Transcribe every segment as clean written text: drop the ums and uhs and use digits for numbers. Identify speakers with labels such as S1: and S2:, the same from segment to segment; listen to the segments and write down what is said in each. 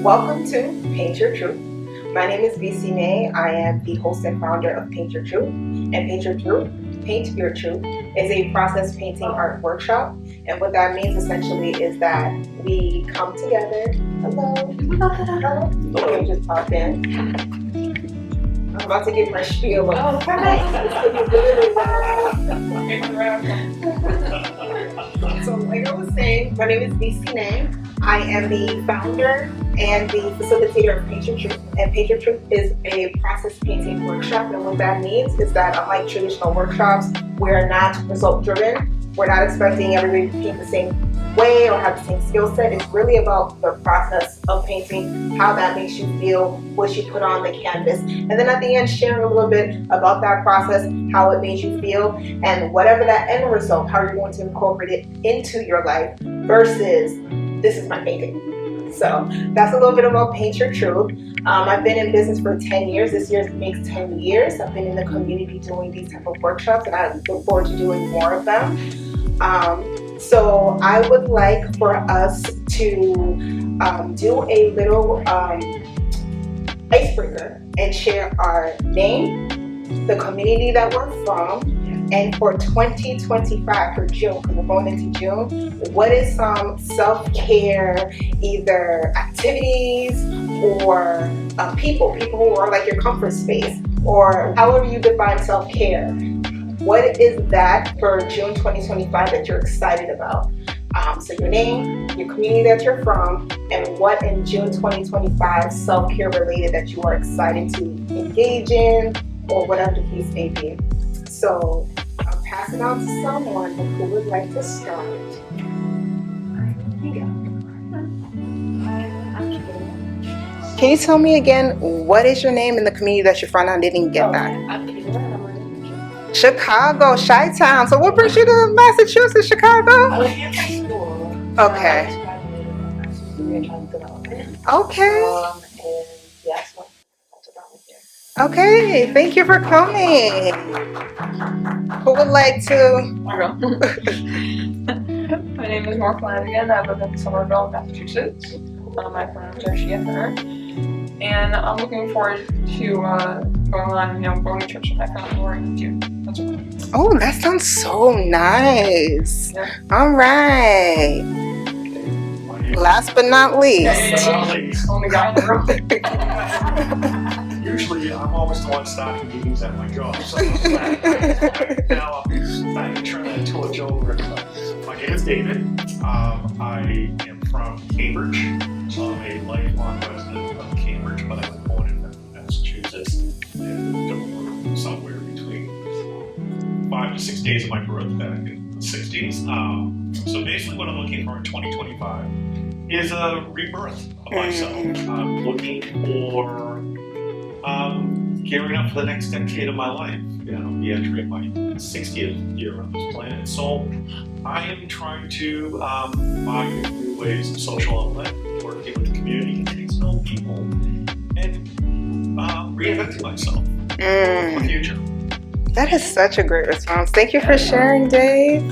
S1: Welcome to Paint Your Truth. My name is BC May. I am the host and founder of Paint Your Truth. And Paint Your Truth is a process painting art workshop. And what that means essentially is that we come together. Hello. You just pop in. I'm about to give my spiel. Oh, hi. So like I was saying, my name is BC May. I am the founder and the facilitator of Paint Your Truth. And Paint Your Truth is a process painting workshop. And what that means is that unlike traditional workshops, we're not result driven. We're not expecting everybody to paint the same way or have the same skill set. It's really about the process of painting, how that makes you feel, what you put on the canvas. And then at the end, sharing a little bit about that process, how it made you feel, and whatever that end result, how you're going to incorporate it into your life versus this is my painting. So that's a little bit about Paint Your Truth. I've been in business for 10 years. This year makes 10 years. I've been in the community doing these type of workshops, and I look forward to doing more of them. So I would like for us to do a little icebreaker and share our name, the community that we're from, and for 2025, for June, because we're going into June, what is some self-care, either activities or people who are like your comfort space, or however you define self-care. What is that for June 2025 that you're excited about? So your name, your community that you're from, and what in June 2025 self-care related that you are excited to engage in, or whatever the case may be. So I'll pass it on to someone who would like to start. Can you tell me again, what is your name and the community that you're from? I didn't get that. Chicago, Chi-Town. So what brings you to Massachusetts, Chicago?
S2: I was here for school.
S1: Okay. Okay.
S2: And yeah, so that's about it there.
S1: Okay, thank you for coming. Who would like to?
S3: My name is Mark Flanagan. I live in Somerville, Massachusetts. My pronouns are she and her. And I'm looking forward to going to church with my family in June. That's all.
S1: Oh, that sounds so nice.
S3: Yeah.
S1: All right. Last but not least.
S3: Only guy in the room.
S4: Usually, I'm always the one starting meetings at my job. So now I'm turn that into a joke. My name is David. I am from Cambridge. So I'm a lifelong resident of Cambridge, but I was born in Massachusetts and somewhere between 5 to 6 days of my birth back in the 60s. So basically what I'm looking for in 2025 is a rebirth of myself. I'm looking for gearing up for the next decade of my life. Be entering my 60th year on this planet. So I am trying to find new ways of social outlet, working with the community, getting to know people, and reinventing myself for the future.
S1: That is such a great response. Thank you for sharing, Dave.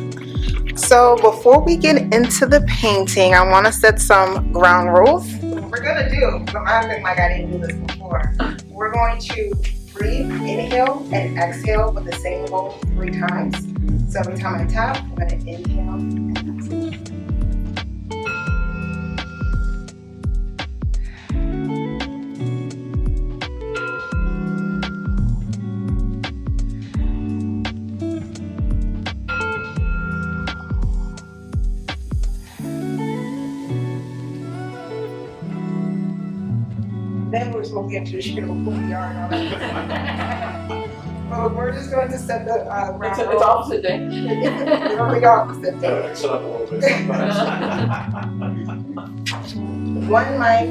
S1: So before we get into the painting, I want to set some ground rules. What we're going to do, I think like I didn't do this before, we're going to breathe, inhale, and exhale with the same roll 3 times. So every time I tap, I'm going to inhale and exhale. Then we're supposed to get to the spiel of who we are and all that. Well, we're just going to set the ground rules.
S3: It's opposite day.
S1: It's the opposite day.
S4: So I'm a little bit sometimes.
S1: One mic,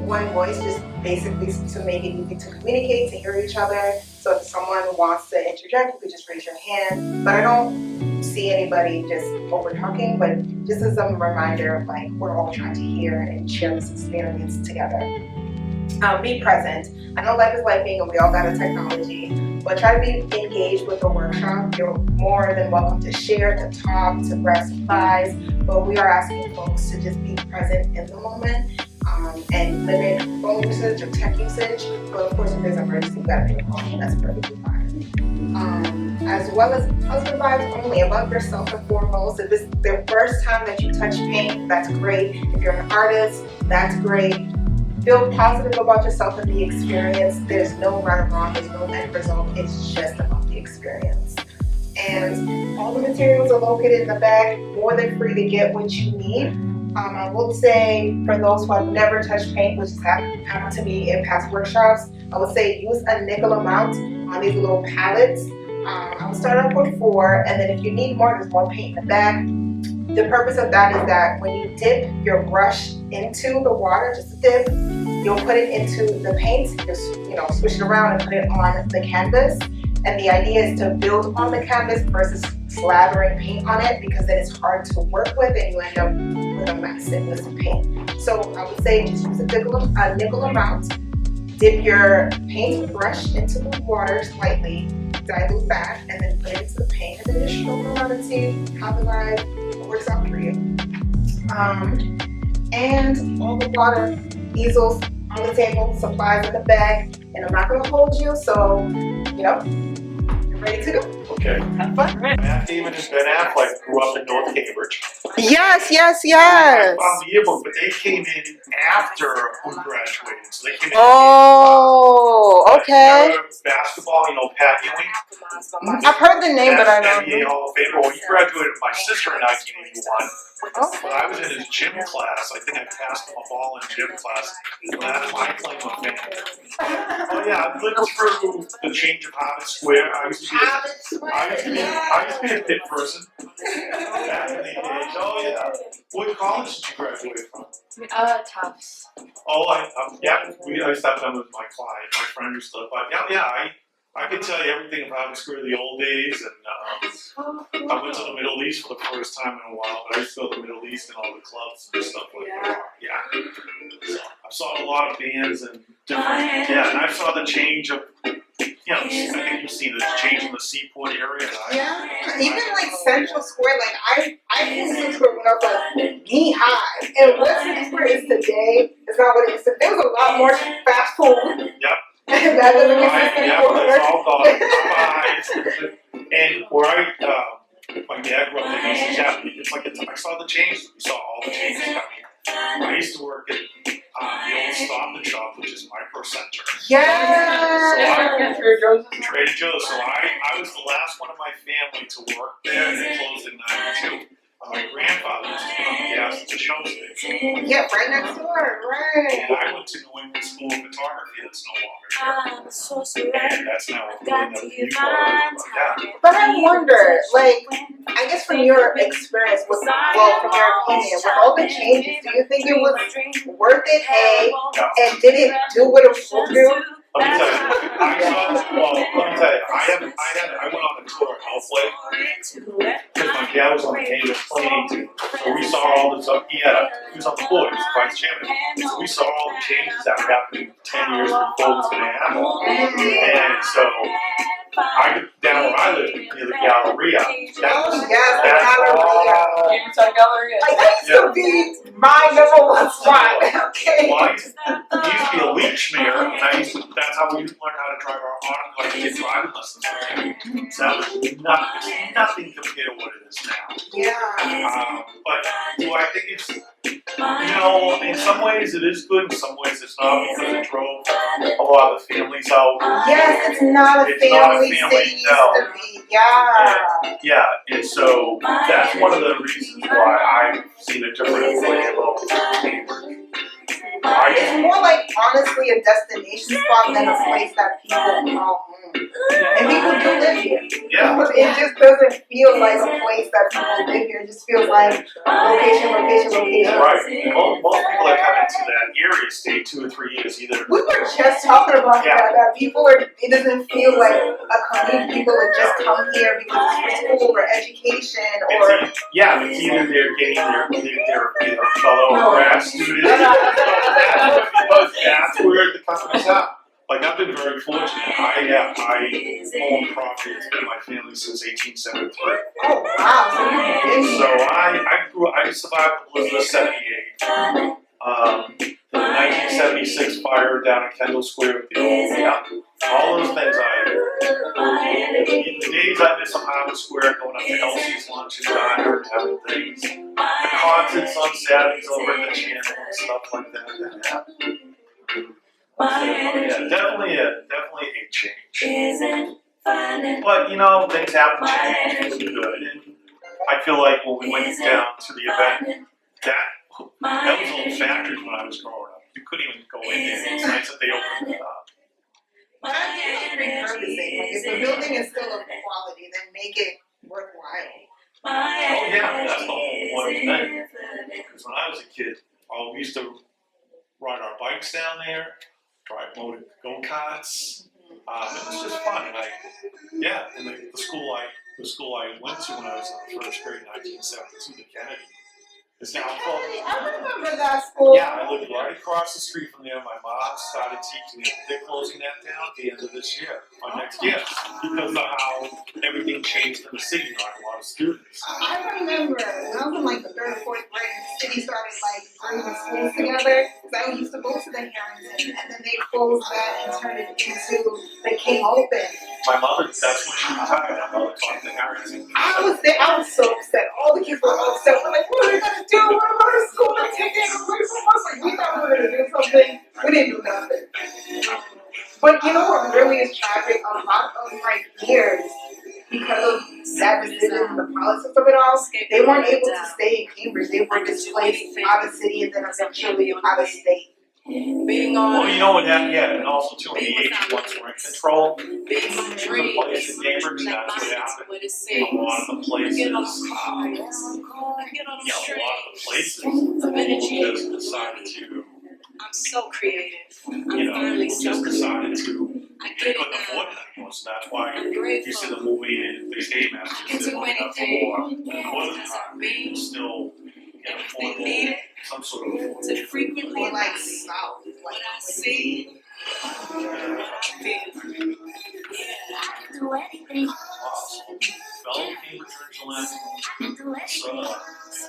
S1: one voice, just basically to make it easy to communicate, to hear each other. So if someone wants to interject, you could just raise your hand. But I don't see anybody just over talking, but just as a reminder of like, we're all trying to hear and share this experience together. Be present. I know life is lifing and we all got a technology, but try to be engaged with the workshop. You're more than welcome to share, to talk, to grab supplies, but we are asking folks to just be present in the moment. and limit phone usage or tech usage. But of course, if there's an emergency, you gotta make a call, and that's perfectly fine. As well as husband vibes only. Love yourself and foremost. If this is the first time that you touch paint, that's great. If you're an artist, that's great. Feel positive about yourself and the experience. There's no right or wrong, there's no end result. It's just about the experience. And all the materials are located in the bag, more than free to get what you need. I would say for those who have never touched paint, which has happened to me in past workshops, I would say use a nickel amount on these little palettes. I'll start off with 4, and then if you need more, there's more paint in the bag. The purpose of that is that when you dip your brush into the water, just a dip, you'll put it into the paint, just switch it around and put it on the canvas. And the idea is to build on the canvas versus slathering paint on it, because then it's hard to work with and you end up with a mess and with some paint. So I would say just use a nickel amount, dip your paint brush into the water slightly, dilute that, and then put it into the paint, and then just stroke around and see how the vibe works out for you. And all the water, easels on the table, supplies in the bag, and I'm not gonna hold you, so you're ready to go.
S4: Okay.
S1: Have fun.
S4: Matt Damon and Ben Affleck grew up in North Cambridge.
S1: Yes.
S4: I found the yearbook, but they came in after we graduated, so they came in.
S1: Oh, okay.
S4: Basketball, Pat Ewing.
S1: I've heard the name, but I don't
S4: NBA
S1: know.
S4: Hall of Famer. Well, he graduated with my sister in 1981.
S1: Oh.
S4: But I was in his gym class. I think I passed him a ball in gym class. And that's my claim of fame. Oh yeah, I've lived through the change of Harvard Square. I used to be a pit person back in the days. Oh yeah. What college did you graduate from?
S2: Tufts.
S4: Oh, I used to have them with my client, my friend used to. But I could tell you everything about Square the old days, and I went to the Middle East for the first time in a while, but I used to go to the Middle East and all the clubs and stuff like that. Yeah. So I saw a lot of bands and different, and I saw the change of, I think you've seen the change in the Seaport area.
S1: Even like Central Square, like I think Central Square went up like knee high, and what Central Square is today is not what it is. There was a lot more fast food.
S4: Yep.
S1: That doesn't exist anymore.
S4: It's all gone. And where my dad grew up in East Chapel, it's like I saw the changes. We saw all the changes coming. I used to work at the old Stop and Shop, which is Micro Center.
S1: Yes.
S4: Trader Joe's. So I was the last one of my family to work there, and it closed in '92. My grandfather used to put on the gas at the show station.
S1: Yeah, right next door, right.
S4: And I went to New England School of Photography that's no longer there. And that's now really never used.
S1: But I wonder, like, I guess from your experience, from your opinion, with all the changes, do you think it was worth it, A, and did it do what it was supposed to do?
S4: Let me tell you, I went on a tour of Hellflake because my dad was on the Canadian plane team. So we saw all the stuff. He was on the board, he was the vice chairman. So we saw all the changes that were happening 10 years before it was going to happen. And so I down where I live near the Galleria.
S1: The Galleria.
S3: Galleria.
S1: Like, that used to be my #1 spot. Okay.
S4: Well, he used to be a leech mayor, and that's how we learned how to drive our auto, like get driving lessons. So it's nothing compared to what it is now.
S1: Yeah.
S4: But do I think it's, in some ways it is good, in some ways it's not, because it drove a lot of the families out.
S1: Yes, it's not a family city used to be.
S4: Yeah, and so that's one of the reasons why I've seen a different way about Cambridge.
S1: It's more like, honestly, a destination spot than a place that people call home. And people do live here.
S4: Yeah.
S1: It just doesn't feel like a place that people live here. It just feels like location.
S4: Right. Most people that come into that area stay 2 or 3 years either.
S1: We were just talking about that people it doesn't feel like a community. People that just come here because it's for school or education or.
S4: It's either they're getting their fellow grad students. That's where the company's at. Like, I've been very fortunate. I own property. It's been in my family since 1873.
S1: Oh, wow.
S4: So I survived Elizabeth 78. The 1976 fire down at Kendall Square with the old, yeah, all those things the days I miss on Harvard Square, going up to Elsie's Lunch and Diner and having things, the concerts on Saturdays over at the channel and stuff like that happened. Yeah, definitely a change. But you know, things haven't changed for the good. And I feel like when we went down to the event, that was old factories when I was growing up. You couldn't even go in there. It's nice that they opened it up.
S1: But I feel like repurposing. Like if the building is still of quality, then make it worthwhile.
S4: Oh yeah, that's the whole point of the thing. Because when I was a kid, we used to ride our bikes down there, drive motor go-karts. It was just fun. And the school I went to when I was in the first grade in 1972, the Kennedy, is now called.
S1: I remember that school.
S4: Yeah, I lived right across the street from there. My mom started teaching it. They're closing that down at the end of this year, or next year, because of how everything changed in the city. Not a lot of students.
S1: I remember when I was in like the 3rd or 4th grade, the city started like bringing the schools together. Because I used to go to the Harrington, and then they closed that and turned it into the King Open.
S4: My mother, that's when she retired. My mother taught the Harrington.
S1: I was there. I was so upset. All the kids were upset. We're like, what are we gonna do? We're going to school. They're taking it away from us. Like we thought we were gonna do something. We didn't do nothing. But you know what really is tragic? A lot of like years, because of that decision and the politics of it all, they weren't able to stay in Cambridge. They were displaced out of city and then eventually out of state.
S4: Well, you know what that, yeah, and also too, when the Asian ones were in control, the place in Cambridge, that's what happened. A lot of the places, a lot of the places just decided to,
S2: I'm so creative.
S4: just decided to, they couldn't afford it anymore, so that's why you see the movie and they stay Massachusetts looking up for more time, they still get affordable, some sort of affordable.
S2: Frequently
S1: Or like South.
S2: what I see, what I feel.
S5: Do anything.
S4: Awesome. Fellow Cambridge original so,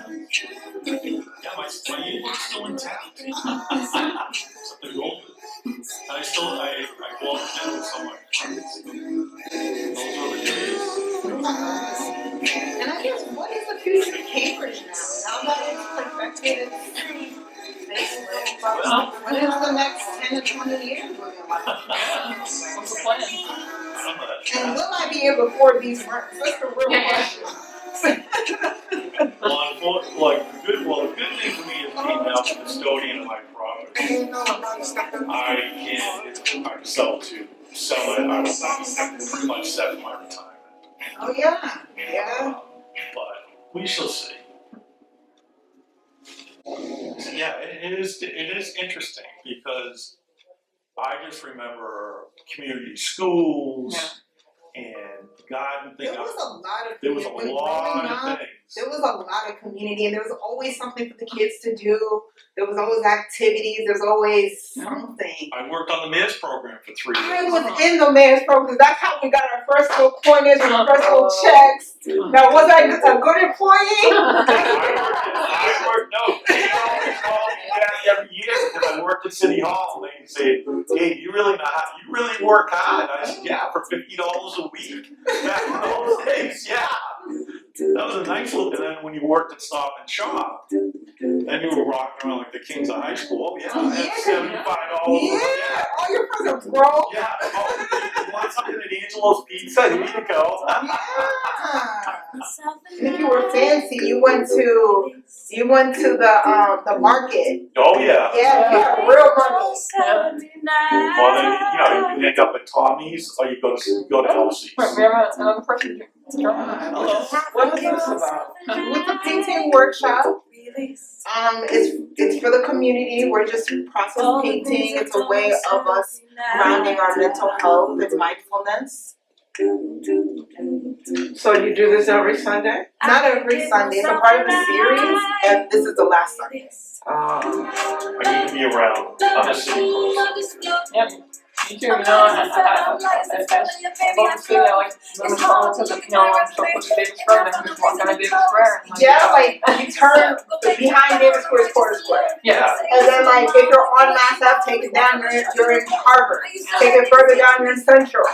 S4: yeah, my union's still intact. Except they're golden. I go out to dinner with some of my friends. Those are the days.
S1: And I guess what is the future of Cambridge now? Now that it's perfected its facelift, what is the next 10 to 20 years looking like?
S3: What's the plan?
S4: I don't know
S1: And will I be able to afford these rents? That's the real question.
S4: The good thing for me is being now the custodian of my property. I sell it. I was pretty much set for my retirement.
S1: Oh yeah, yeah.
S4: But we shall see. Yeah, it is interesting because I just remember community schools and garden things.
S1: There was a lot of
S4: There was a lot of things.
S1: There was a lot of community, and there was always something for the kids to do. There was always activities. There's always something.
S4: I worked on the mayor's program for 3 years.
S1: I was in the mayor's program. That's how we got our first little coinage and our first little checks. Now, was I a good employee?
S4: I worked, no. They always called me back every year because I worked at City Hall. And they'd say, hey, you really work hard. I said, yeah, for $50 a week. Back in those days, yeah. That was a nice little, and then when you worked at Stop and Shop, then you were rocking around like the kings of high school. Oh, yeah, I had $75.
S1: Yeah, all your friends are broke.
S4: Yeah, you want something at Angelo's Pizza? Here you go.
S1: Yeah. And if you were fancy, you went to the market.
S4: Oh, yeah.
S1: Yeah, you had real money.
S4: Well, then, you end up at Tommy's, or you go to Elsie's.
S3: Wait, we have another person.
S4: Hello.
S1: What is this about? With the painting workshop, it's for the community. We're just process painting. It's a way of us grounding our mental health and mindfulness.
S6: So you do this every Sunday?
S1: Not every Sunday. It's a part of a series, and this is the last Sunday.
S4: I need to be around. I'm a city person.
S3: Yep. Me too, you know, I love the city, I like when the song says, you know, I'm so close to Davis Square, and I can just walk down to Davis Square. And,
S1: Yeah, like you turn behind Davis Square is Porter Square.
S3: yeah.
S1: And then like if you're on Mass Ave, take it down, you're in Harvard. Take it further down, you're in Central.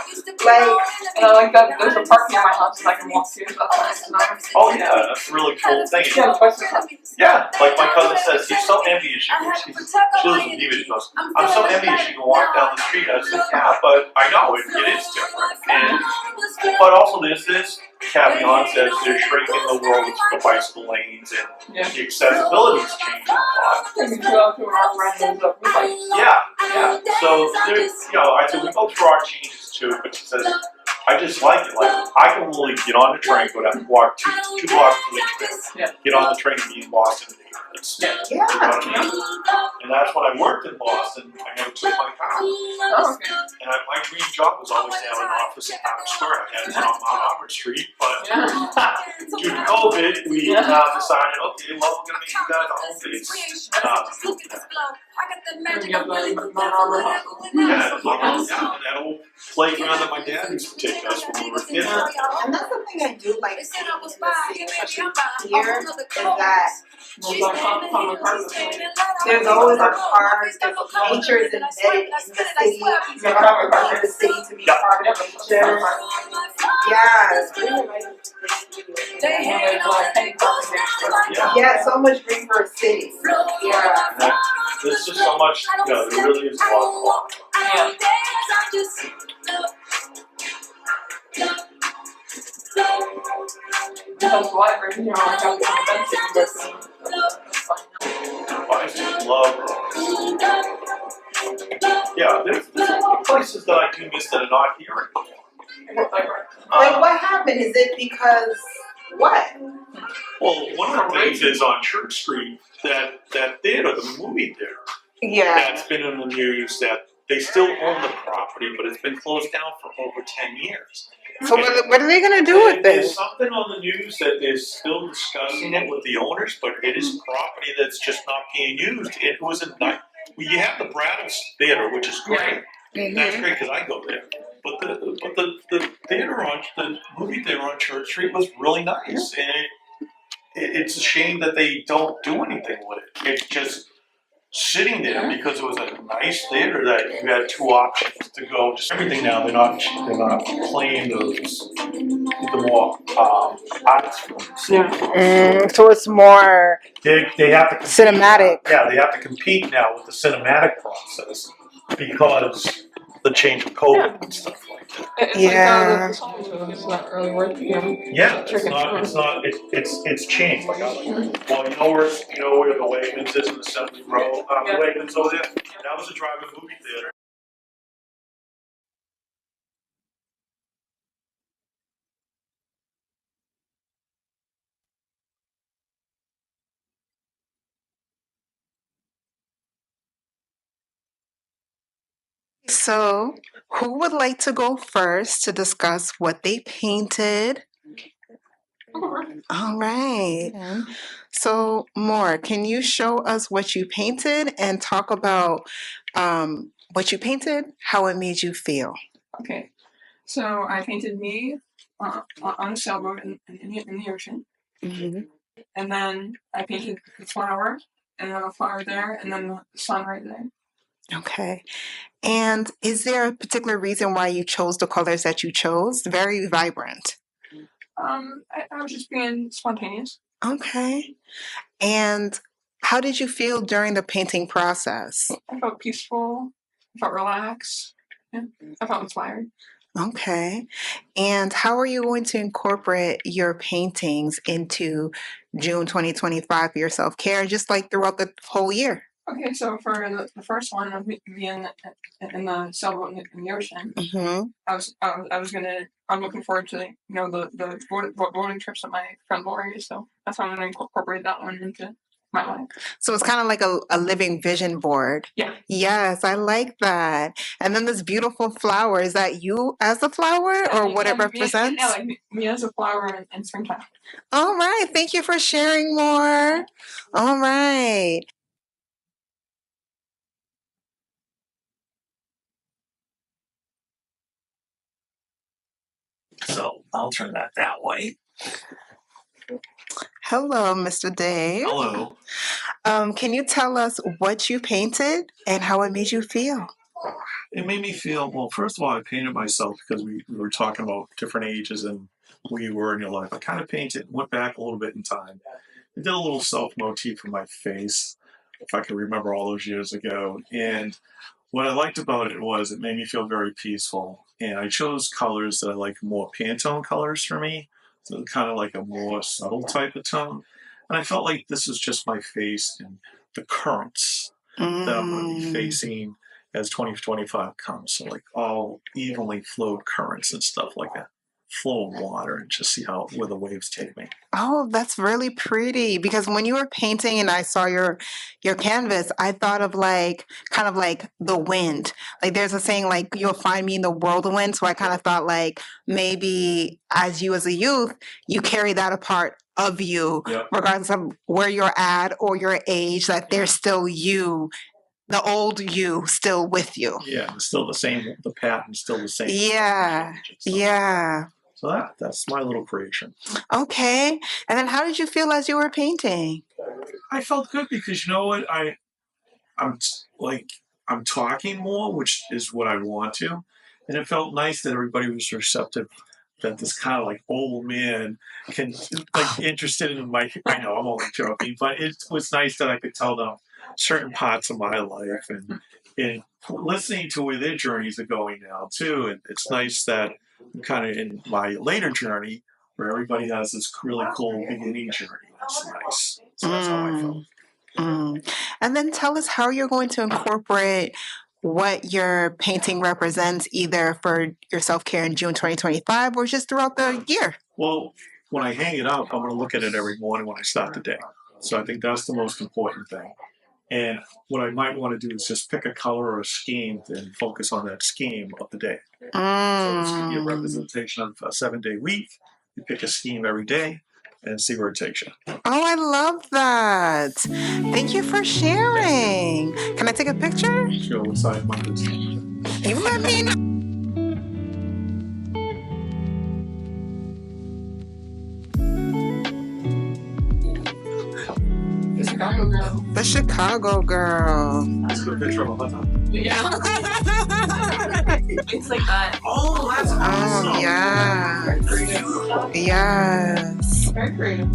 S1: Like,
S3: And I like that there's a park near my house that I can walk to, so that's nice.
S4: Oh yeah, that's a really cool thing.
S3: Yeah, twice a month.
S4: Yeah, like my cousin says, he's so envious. She lives in Beaver. She goes, I'm so envious you can walk down the street. I said, yeah, but I know it is different. And but also there's this caveat that they're shrinking the roads for the bicycle lanes and the accessibility is changing a lot.
S3: You can go to our friends up with like,
S4: Yeah. So there, you know, I said we go through our changes too, but she says I just like it. Like I can literally get on the train, go down, walk two blocks to Litchfield, get on the train and be in Boston. It's, you know what I mean? And that's when I worked in Boston. I never took my car.
S3: oh, okay.
S4: And my dream job was always to have an office in Times Square. I had one on Mount Auburn Street, but due to COVID, we decided, okay, well, we're going to make you guys a home base. That old playground that my dad used to take us when we were kids.
S1: and that's the thing I do like seeing in the city, especially here, is that there's always a park, nature is embedded in the city, you don't need the city to be part of nature. Yeah, so much green for a city. Yeah.
S4: There's just so much, you know, there really is a lot.
S3: Because the library, you know, I got the events that you go to.
S4: I just love yeah, there's a lot of places that I do miss that are not here anymore.
S1: Like what happened? Is it because what?
S4: Well, one of the things is on Church Street, that theater, the movie theater,
S1: Yeah.
S4: that's been in the news that they still own the property, but it's been closed down for over 10 years.
S1: So what are they gonna do with
S4: There's
S1: this?
S4: something on the news that they're still discussing it with the owners, but it is property that's just not being used. It was a night. You have the Braddles Theater, which is great. That's great because I go there. But the theater on the movie theater on Church Street was really nice, and it's a shame that they don't do anything with it. It's just sitting there because it was a nice theater that you had two options to go. Just everything now they're not playing the more arts films.
S1: So it's more
S4: They have to compete
S1: cinematic.
S4: now. Yeah, they have to compete now with the cinematic process because the change of COVID and stuff like that.
S3: It's
S1: Yeah.
S3: like the songs, it's not really worth, you know.
S4: Yeah, it's changed. Like, well, you know where the Wegmans is in Assembly Row, the Wegmans over there? That was a drive-in movie theater.
S1: So, who would like to go first to discuss what they painted? All right. So, More, can you show us what you painted and talk about what you painted, how it made you feel?
S3: Okay, so I painted me on a sailboat in the ocean, and then I painted the flower, and then a flower there, and then the sun right there.
S1: Okay. And is there a particular reason why you chose the colors that you chose? Very vibrant.
S3: I was just being spontaneous.
S1: Okay. And how did you feel during the painting process?
S3: I felt peaceful. I felt relaxed. Yeah, I felt inspired.
S1: Okay. And how are you going to incorporate your paintings into June 2025 for your self-care, just like throughout the whole year?
S3: Okay, so for the first one of me being in the sailboat in the ocean, I'm looking forward to the boating trips that my friend Lori. So that's how I'm going to incorporate that one into my life.
S1: So it's kind of like a living vision board.
S3: Yeah.
S1: Yes, I like that. And then this beautiful flower, is that you as a flower or what it represents?
S3: Yeah, like me as a flower in springtime.
S1: All right. Thank you for sharing more. All right.
S2: So I'll turn that way.
S1: Hello, Mr. Dave.
S2: Hello.
S1: Can you tell us what you painted and how it made you feel?
S2: It made me feel, well, first of all, I painted myself because we were talking about different ages and where you were in your life. I kind of painted, went back a little bit in time. I did a little self-motif for my face, if I can remember all those years ago. And what I liked about it was it made me feel very peaceful. And I chose colors that I like, more Pantone colors for me. So kind of like a more subtle type of tone. And I felt like this is just my face and the currents that I'm going to be facing as 2025 comes. So like all evenly flowed currents and stuff like that. Flow of water and just see where the waves take me.
S1: Oh, that's really pretty. Because when you were painting and I saw your canvas, I thought of kind of like the wind. Like there's a saying like you'll find me in the whirlwind. So I kind of thought like maybe as a youth, you carry that a part of you,
S2: Yep.
S1: regardless of where you're at or your age, that there's still you, the old you still with you.
S2: Yeah, it's still the same. The pattern's still the same.
S1: Yeah. Yeah.
S2: So that's my little creation.
S1: Okay. And then how did you feel as you were painting?
S2: I felt good because you know what? I'm talking more, which is what I want to. And it felt nice that everybody was receptive, that this kind of like old man can like interested in my, I know I'm only joking, but it was nice that I could tell them certain parts of my life and listening to where their journeys are going now too. And it's nice that I'm kind of in my later journey where everybody has this really cool beginning journey. That's nice. So that's how I felt.
S1: And then tell us how you're going to incorporate what your painting represents either for your self-care in June 2025 or just throughout the year.
S2: Well, when I hang it up, I'm going to look at it every morning when I start the day. So I think that's the most important thing. And what I might want to do is just pick a color or a scheme and focus on that scheme of the day. So this could be a representation of a 7-day week. You pick a scheme every day and see where it takes you.
S1: Oh, I love that. Thank you for sharing. Can I take a picture?
S2: Sure, what side mine is.
S1: You let me know. The Chicago girl.
S2: That's a good picture of a hot dog.
S3: Yeah. It's like that.
S2: Oh, that's awesome.
S1: Oh, yeah.
S3: Very creative.
S1: Yes.
S3: Very creative.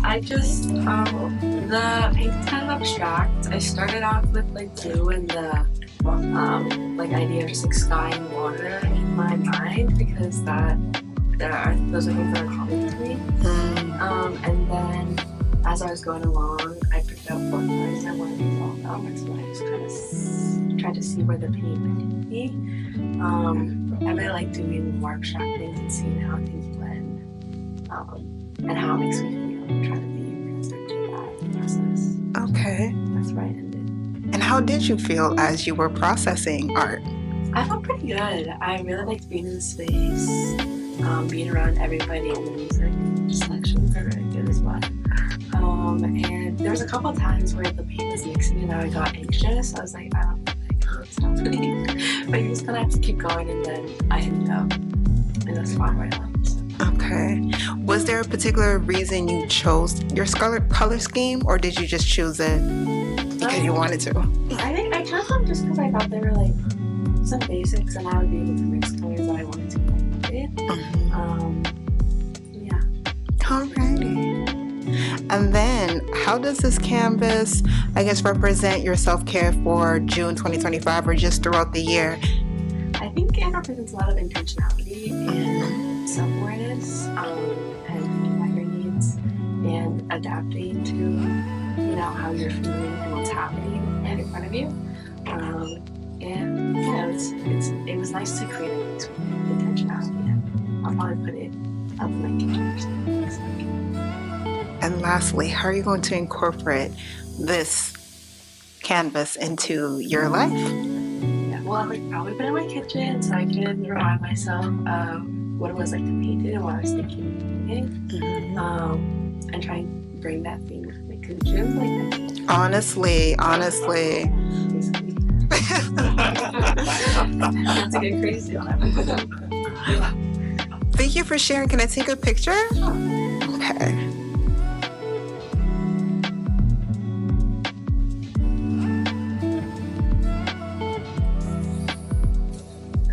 S7: I just, the paint's kind of abstract. I started off with like blue and the like idea of just like sky and water in my mind because those are things that are common to me. And then as I was going along, I picked out 4 colors I wanted to fall about, and so I just kind of tried to see where the paint might be. I really like doing workshop things and seeing how things blend, and how it makes me feel. I'm trying to be present to that process.
S1: Okay.
S7: That's where I ended.
S1: And how did you feel as you were processing art?
S7: I felt pretty good. I really liked being in the space, being around everybody, and the music selections are very good as well. And there was a couple of times where the paint was mixing and I got anxious. I was like, I don't know what's happening. But you just kind of have to keep going, and then I ended up in a spot where I liked.
S1: Okay. Was there a particular reason you chose your color scheme, or did you just choose it because you wanted to?
S7: I think I chose them just because I thought they were like some basics, and I would be able to mix colors that I wanted to like it. Yeah.
S1: Alrighty. And then, how does this canvas, I guess, represent your self-care for June 2025 or just throughout the year?
S7: I think it represents a lot of intentionality and self-awareness, and thinking about your needs and adapting to, how you're feeling and what's happening in front of you. And it was nice to create a piece with intentionality. And I'll probably put it up in my kitchen or something.
S1: And lastly, how are you going to incorporate this canvas into your life?
S7: Yeah, well, I would probably put it in my kitchen so I can remind myself of what it was like to paint it and what I was thinking of it. And try and bring that theme with me to the gym like that.
S1: Honestly.
S7: Basically. Not to get crazy on it.
S1: Thank Thank you for sharing. Can I take a picture? Okay.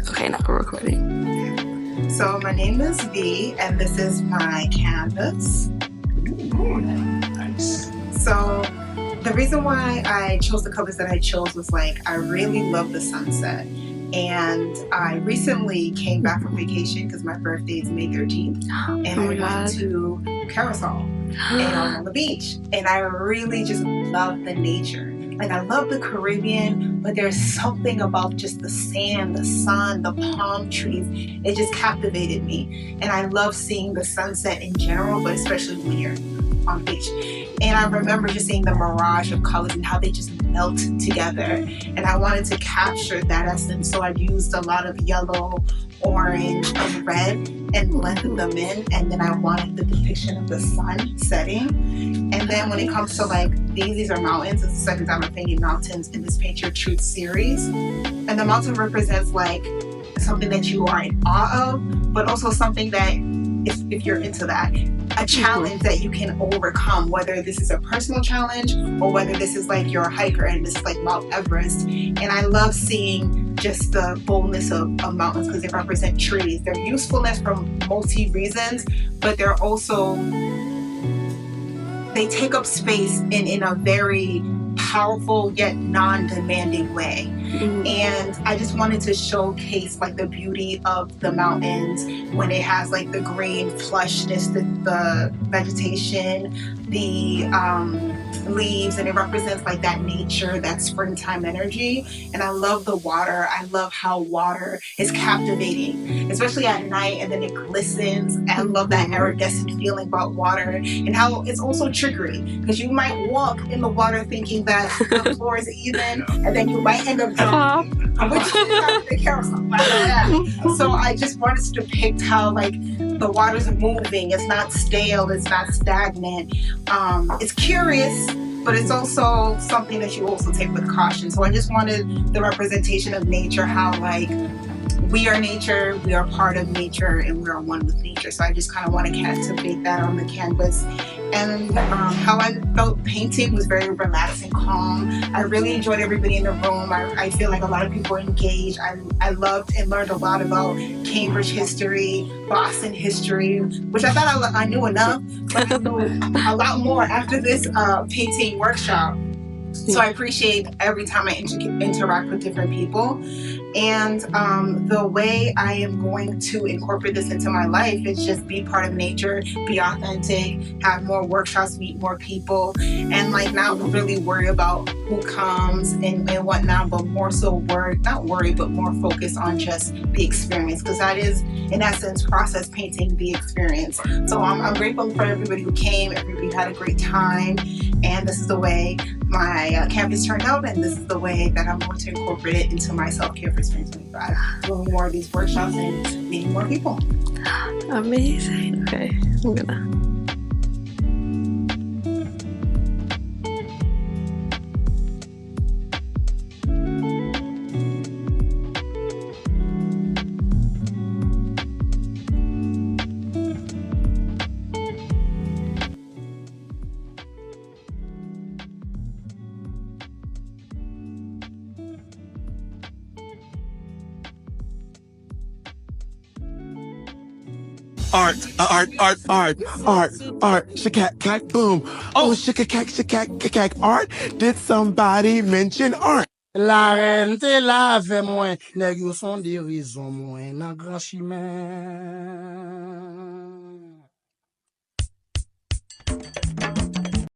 S7: Okay, now we're recording.
S1: So my name is V, and this is my canvas.
S2: Nice.
S1: So the reason why I chose the colors that I chose was like, I really love the sunset. And I recently came back from vacation because my birthday is May 13th. And I went to Carousel and on the beach. And I really just love the nature. Like, I love the Caribbean, but there's something about just the sand, the sun, the palm trees. It just captivated me. And I love seeing the sunset in general, but especially when you're on the beach. And I remember just seeing the mirage of colors and how they just melt together. And I wanted to capture that essence. So I used a lot of yellow, orange, and red and blended them in. And then I wanted the depiction of the sun setting. And then when it comes to like these are mountains. It's the second time I'm painting mountains in this Paint Your Truth series. And the mountain represents like something that you are in awe of, but also something that if you're into that, a challenge that you can overcome, whether this is a personal challenge or whether this is like you're a hiker and this is like Mount Everest. And I love seeing just the boldness of mountains because they represent trees. Their usefulness for multi reasons, but they're also, they take up space in a very powerful yet non-demanding way. And I just wanted to showcase like the beauty of the mountains when it has like the green flushness, the vegetation, the leaves, and it represents like that nature, that springtime energy. And I love the water. I love how water is captivating, especially at night, and then it glistens. I love that iridescent feeling about water and how it's also trickery because you might walk in the water thinking that the floor is even, and then you might end up drowning, which is the carousel. So I just wanted to depict how like the water's moving. It's not stale. It's not stagnant. It's curious, but it's also something that you also take with caution. So I just wanted the representation of nature, how like we are nature, we are part of nature, and we are one with nature. So I just kind of want to captivate that on the canvas. And how I felt painting was very relaxed and calm. I really enjoyed everybody in the room. I feel like a lot of people were engaged. I loved and learned a lot about Cambridge history, Boston history, which I thought I knew enough, but I knew a lot more after this painting workshop. So I appreciate every time I interact with different people. And the way I am going to incorporate this into my life is just be part of nature, be authentic, have more workshops, meet more people, and like not really worry about who comes and whatnot, but more so not worry, but more focus on just the experience, because that is, in essence, process painting the experience. So I'm grateful for everybody who came. Everybody had a great time, and this is the way my campus turned out, and this is the way that I'm going to incorporate it into my self-care for 2025. Doing more of these workshops and meeting more people.
S7: Amazing. Okay, I'm gonna.
S8: Art, shakack, boom. Oh, shakack, art. Did somebody mention art?
S9: La reine te lave moins, nèg yo son des raisons moins, nan grand chemin.